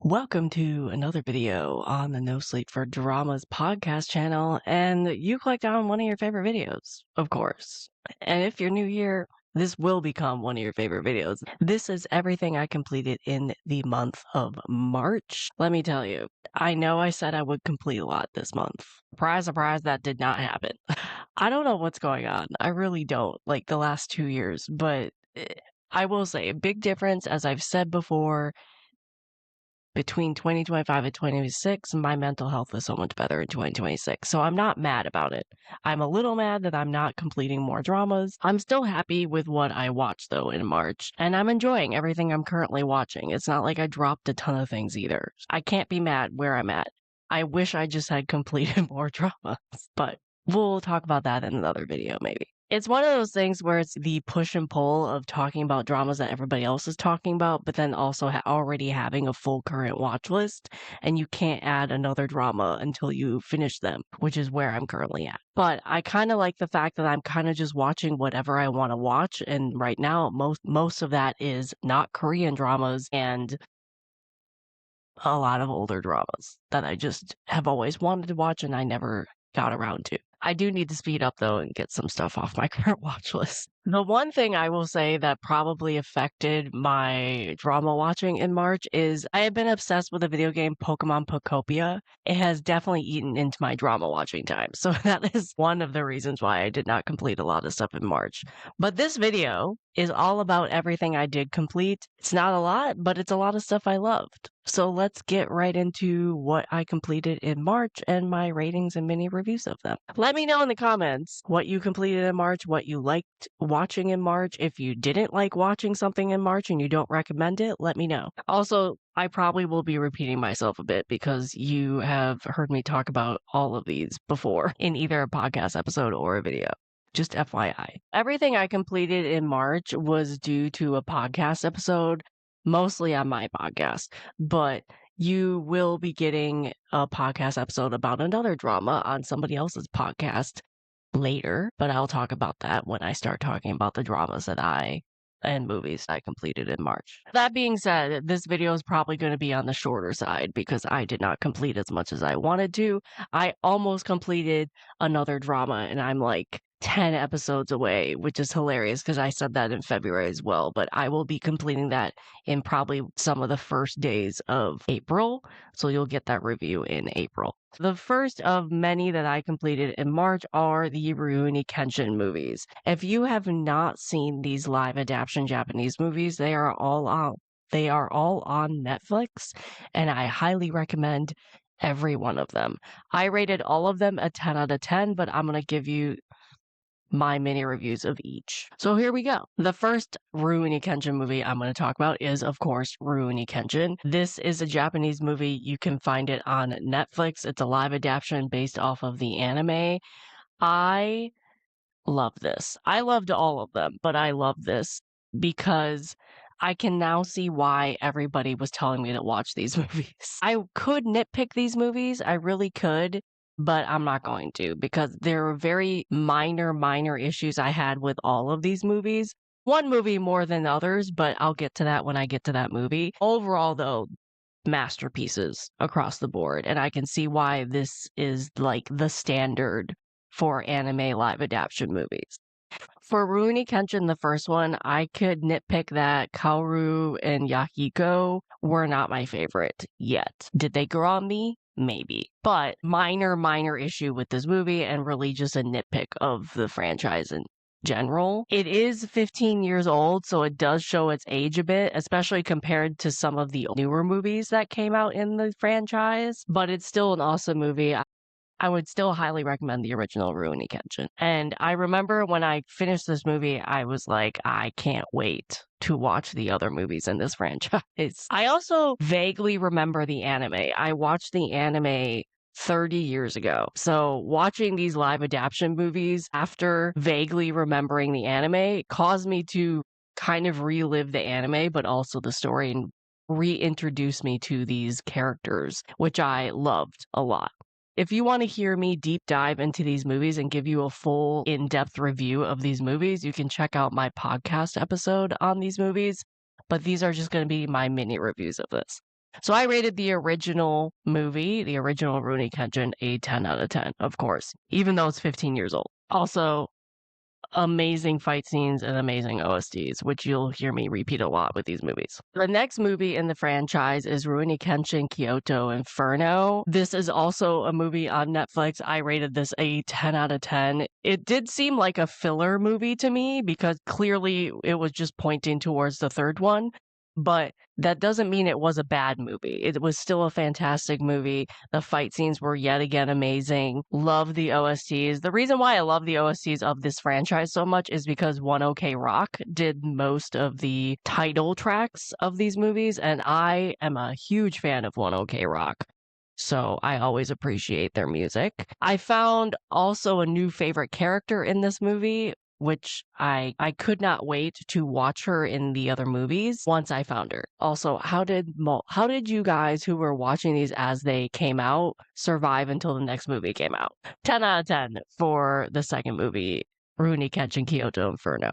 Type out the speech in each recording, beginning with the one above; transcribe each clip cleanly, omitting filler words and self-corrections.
Welcome to another video on the NoSleep4Dramas podcast channel, and you clicked on one of your favorite videos, of course. And if you're new here, this will become one of your favorite videos. This is everything I completed in the month of March. Let me tell you, I know I said I would complete a lot this month. Surprise, surprise, that did not happen. I don't know what's going on. I really don't, like the last 2 years, but I will say a big difference, as I've said before, between 2025 and 2026, my mental health is so much better in 2026. So I'm not mad about it. I'm a little mad that I'm not completing more dramas. I'm still happy with what I watched though in March, and I'm enjoying everything I'm currently watching. It's not like I dropped a ton of things either. I can't be mad where I'm at. I wish I just had completed more dramas, but we'll talk about that in another video maybe. It's one of those things where it's the push and pull of talking about dramas that everybody else is talking about, but then also already having a full current watch list, and you can't add another drama until you finish them, which is where I'm currently at. But I kind of like the fact that I'm kind of just watching whatever I want to watch, and right now most of that is not Korean dramas and a lot of older dramas that I just have always wanted to watch and I never got around to. I do need to speed up though and get some stuff off my current watch list. The one thing I will say that probably affected my drama watching in March is I have been obsessed with the video game Pokemon Pokopia. It has definitely eaten into my drama watching time. So that is one of the reasons why I did not complete a lot of stuff in March. But this video is all about everything I did complete. It's not a lot, but it's a lot of stuff I loved. So let's get right into what I completed in March and my ratings and mini reviews of them. Let me know in the comments what you completed in March, what you liked watching in March. If you didn't like watching something in March and you don't recommend it, let me know. Also, I probably will be repeating myself a bit because you have heard me talk about all of these before in either a podcast episode or a video. Just FYI. Everything I completed in March was due to a podcast episode, mostly on my podcast, but you will be getting a podcast episode about another drama on somebody else's podcast later, but I'll talk about that when I start talking about the dramas and movies I completed in March. That being said, this video is probably going to be on the shorter side because I did not complete as much as I wanted to. I almost completed another drama and I'm like 10 episodes away, which is hilarious because I said that in February as well, but I will be completing that in probably some of the first days of April, so you'll get that review in April. The first of many that I completed in March are the Rurouni Kenshin movies. If you have not seen these live adaptation Japanese movies, they are all on Netflix, and I highly recommend every one of them. I rated all of them a 10 out of 10, but I'm going to give you my mini reviews of each. So here we go. The first Rurouni Kenshin movie I'm going to talk about is, of course, Rurouni Kenshin. This is a Japanese movie. You can find it on Netflix. It's a live adaptation based off of the anime. I love this. I loved all of them, but I love this because I can now see why everybody was telling me to watch these movies. I could nitpick these movies. I really could. But I'm not going to because there are very minor issues I had with all of these movies. One movie more than others, but I'll get to that when I get to that movie. Overall, though, masterpieces across the board. And I can see why this is like the standard for anime live adaptation movies. For Rurouni Kenshin, the first one, I could nitpick that Kaoru and Yahiko were not my favorite yet. Did they grow on me? Maybe. But minor issue with this movie and really just a nitpick of the franchise in general. It is 15 years old, so it does show its age a bit, especially compared to some of the newer movies that came out in the franchise. But it's still an awesome movie. I would still highly recommend the original Rurouni Kenshin. And I remember when I finished this movie, I was like, I can't wait to watch the other movies in this franchise. I also vaguely remember the anime. I watched the anime 30 years ago. So watching these live adaptation movies after vaguely remembering the anime caused me to kind of relive the anime, but also the story and reintroduce me to these characters, which I loved a lot. If you want to hear me deep dive into these movies and give you a full in-depth review of these movies, you can check out my podcast episode on these movies, but these are just going to be my mini reviews of this. So I rated the original movie, the original Rurouni Kenshin, a 10 out of 10, of course, even though it's 15 years old. Also, amazing fight scenes and amazing OSTs, which you'll hear me repeat a lot with these movies. The next movie in the franchise is Rurouni Kenshin Kyoto Inferno. This is also a movie on Netflix. I rated this a 10 out of 10. It did seem like a filler movie to me because clearly it was just pointing towards the third one. But that doesn't mean it was a bad movie. It was still a fantastic movie. The fight scenes were yet again amazing. Love the OSTs. The reason why I love the OSTs of this franchise so much is because One OK Rock did most of the title tracks of these movies, and I am a huge fan of One OK Rock. So I always appreciate their music. I found also a new favorite character in this movie, which I could not wait to watch her in the other movies once I found her. Also, how did you guys who were watching these as they came out survive until the next movie came out? 10 out of 10 for the second movie, Rurouni Kenshin Kyoto Inferno.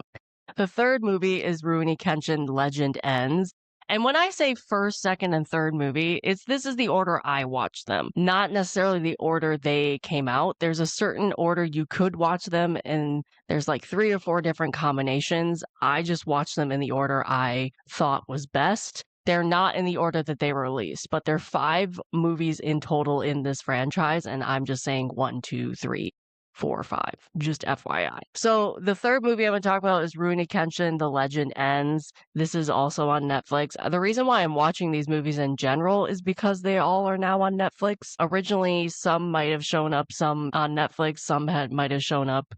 The third movie is Rurouni Kenshin Legend Ends. And when I say first, second, and third movie, this is the order I watched them, not necessarily the order they came out. There's a certain order you could watch them, and there's like 3 or 4 different combinations. I just watched them in the order I thought was best. They're not in the order that they were released, but there are 5 movies in total in this franchise, and I'm just saying 1, 2, 3, 4, 5, just FYI. So the third movie I'm going to talk about is Rurouni Kenshin, The Legend Ends. This is also on Netflix. The reason why I'm watching these movies in general is because they all are now on Netflix. Originally, some might have shown up, some on Netflix, some might have shown up,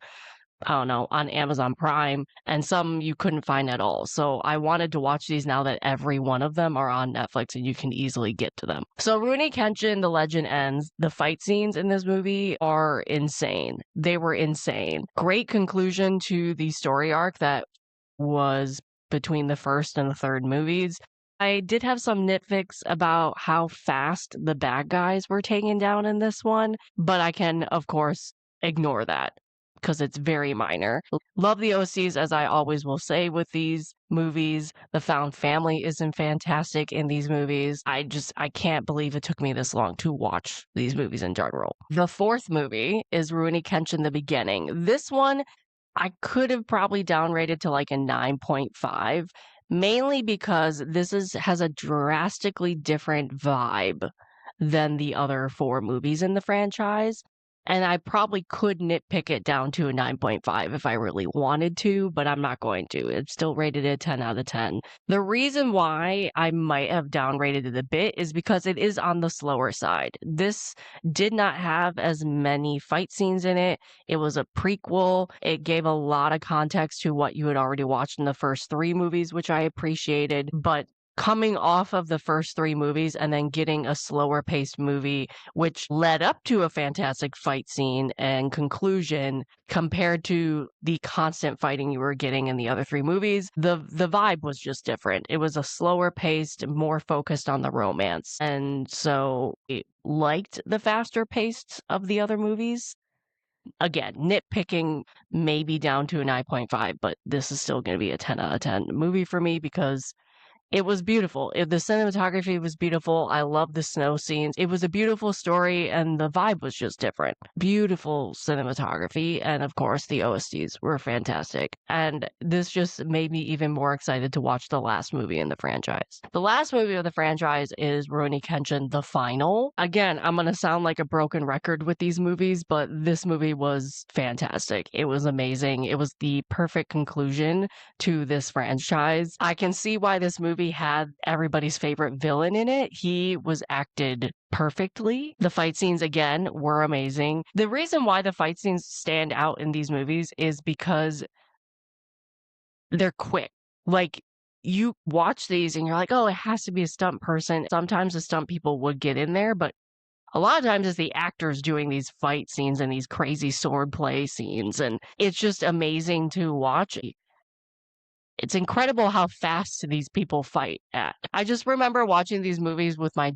I don't know, on Amazon Prime, and some you couldn't find at all. So I wanted to watch these now that every one of them are on Netflix and you can easily get to them. So Rurouni Kenshin, The Legend Ends. The fight scenes in this movie are insane. They were insane. Great conclusion to the story arc that was between the first and the third movies. I did have some nitpicks about how fast the bad guys were taken down in this one, but I can, of course, ignore that because it's very minor. Love the OCs, as I always will say with these movies. The found family isn't fantastic in these movies. I can't believe it took me this long to watch these movies in general. The fourth movie is Rurouni Kenshin The Beginning. This one I could have probably downrated to like a 9.5, mainly because this has a drastically different vibe than the other 4 movies in the franchise. And I probably could nitpick it down to a 9.5 if I really wanted to, but I'm not going to. It's still rated a 10 out of 10. The reason why I might have downrated it a bit is because it is on the slower side. This did not have as many fight scenes in it. It was a prequel. It gave a lot of context to what you had already watched in the first 3 movies, which I appreciated, but coming off of the first 3 movies and then getting a slower paced movie, which led up to a fantastic fight scene and conclusion compared to the constant fighting you were getting in the other 3 movies, the vibe was just different. It was a slower paced, more focused on the romance. And so it liked the faster pace of the other movies. Again, nitpicking maybe down to a 9.5, but this is still going to be a 10 out of 10 movie for me because it was beautiful. The cinematography was beautiful. I love the snow scenes. It was a beautiful story, and the vibe was just different. Beautiful cinematography, and of course, the OSTs were fantastic. And this just made me even more excited to watch the last movie in the franchise. The last movie of the franchise is Rurouni Kenshin The Final. Again, I'm going to sound like a broken record with these movies, but this movie was fantastic. It was amazing. It was the perfect conclusion to this franchise. I can see why this movie had everybody's favorite villain in it. He was acted perfectly. The fight scenes, again, were amazing. The reason why the fight scenes stand out in these movies is because they're quick. Like, you watch these and you're like, oh, it has to be a stunt person. Sometimes the stunt people would get in there, but a lot of times it's the actors doing these fight scenes and these crazy sword play scenes, and it's just amazing to watch. It's incredible how fast these people fight at. I just remember watching these movies with my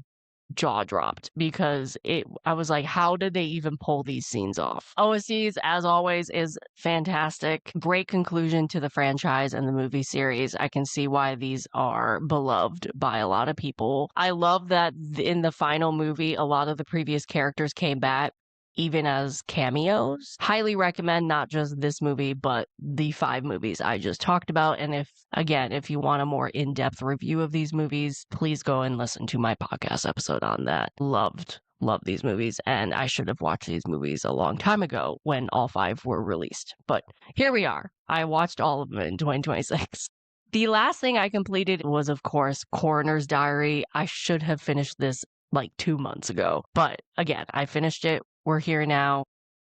jaw dropped because I was like, how did they even pull these scenes off? OSTs, as always, is fantastic. Great conclusion to the franchise and the movie series. I can see why these are beloved by a lot of people. I love that in the final movie, a lot of the previous characters came back even as cameos. Highly recommend not just this movie, but the 5 movies I just talked about. And if you want a more in-depth review of these movies, please go and listen to my podcast episode on that. Loved these movies, and I should have watched these movies a long time ago when all 5 were released. But here we are. I watched all of them in 2026. The last thing I completed was, of course, Coroner's Diary. I should have finished this like 2 months ago. But again, I finished it. We're here now.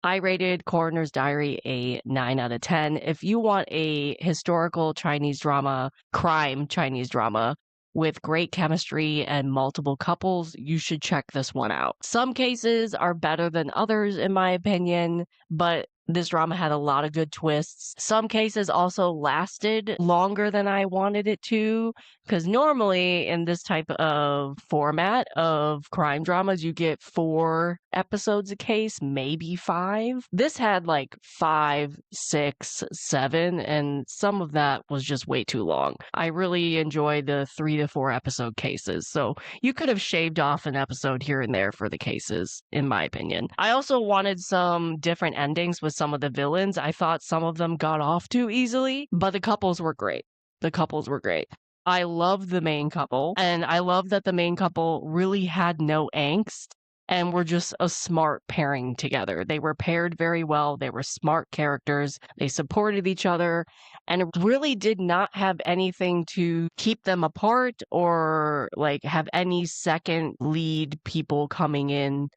I rated Coroner's Diary a 9 out of 10. If you want a historical Chinese drama, crime Chinese drama, with great chemistry and multiple couples, you should check this one out. Some cases are better than others, in my opinion, but this drama had a lot of good twists. Some cases also lasted longer than I wanted it to, because normally in this type of format of crime dramas, you get 4 episodes a case, maybe 5. This had like 5, 6, 7, and some of that was just way too long. I really enjoyed the 3 to 4 episode cases, so you could have shaved off an episode here and there for the cases, in my opinion. I also wanted some different endings with some of the villains. I thought some of them got off too easily, but the couples were great. I love the main couple, and I love that the main couple really had no angst and were just a smart pairing together. They were paired very well. They were smart characters. They supported each other, and it really did not have anything to keep them apart or like have any second lead people coming in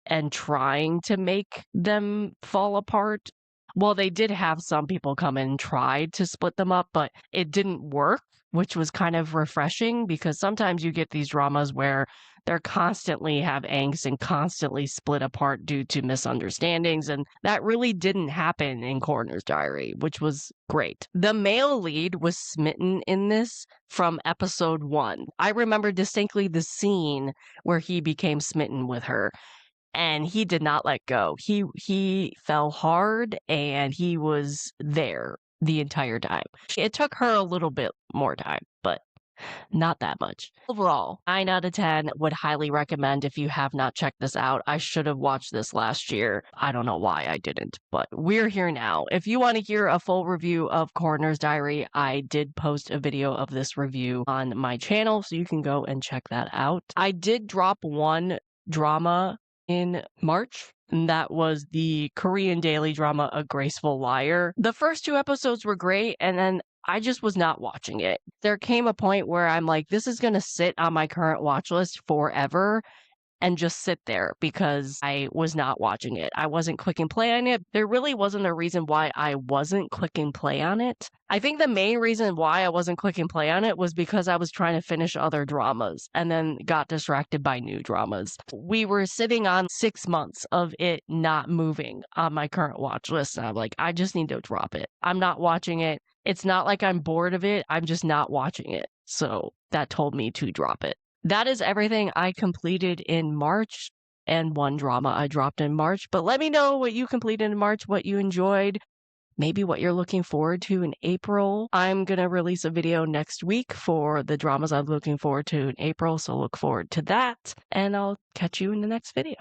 and trying to make them fall apart. Well, they did have some people come in and try to split them up, but it didn't work, which was kind of refreshing because sometimes you get these dramas where they're constantly have angst and constantly split apart due to misunderstandings, and that really didn't happen in Coroner's Diary, which was great. The male lead was smitten in this from episode 1. I remember distinctly the scene where he became smitten with her. And he did not let go. He fell hard and he was there the entire time. It took her a little bit more time, but not that much. Overall, 9 out of 10 would highly recommend if you have not checked this out. I should have watched this last year. I don't know why I didn't, but we're here now. If you want to hear a full review of Coroner's Diary, I did post a video of this review on my channel, so you can go and check that out. I did drop one drama in March, and that was the Korean daily drama A Graceful Liar. The first 2 episodes were great, and then I just was not watching it. There came a point where I'm like, this is going to sit on my current watch list forever and just sit there because I was not watching it. I wasn't clicking play on it. There really wasn't a reason why I wasn't clicking play on it. I think the main reason why I wasn't clicking play on it was because I was trying to finish other dramas and then got distracted by new dramas. We were sitting on 6 months of it not moving on my current watch list. And I'm like, I just need to drop it. I'm not watching it. It's not like I'm bored of it. I'm just not watching it. So that told me to drop it. That is everything I completed in March and one drama I dropped in March. But let me know what you completed in March, what you enjoyed, maybe what you're looking forward to in April. I'm going to release a video next week for the dramas I'm looking forward to in April, so look forward to that. And I'll catch you in the next video.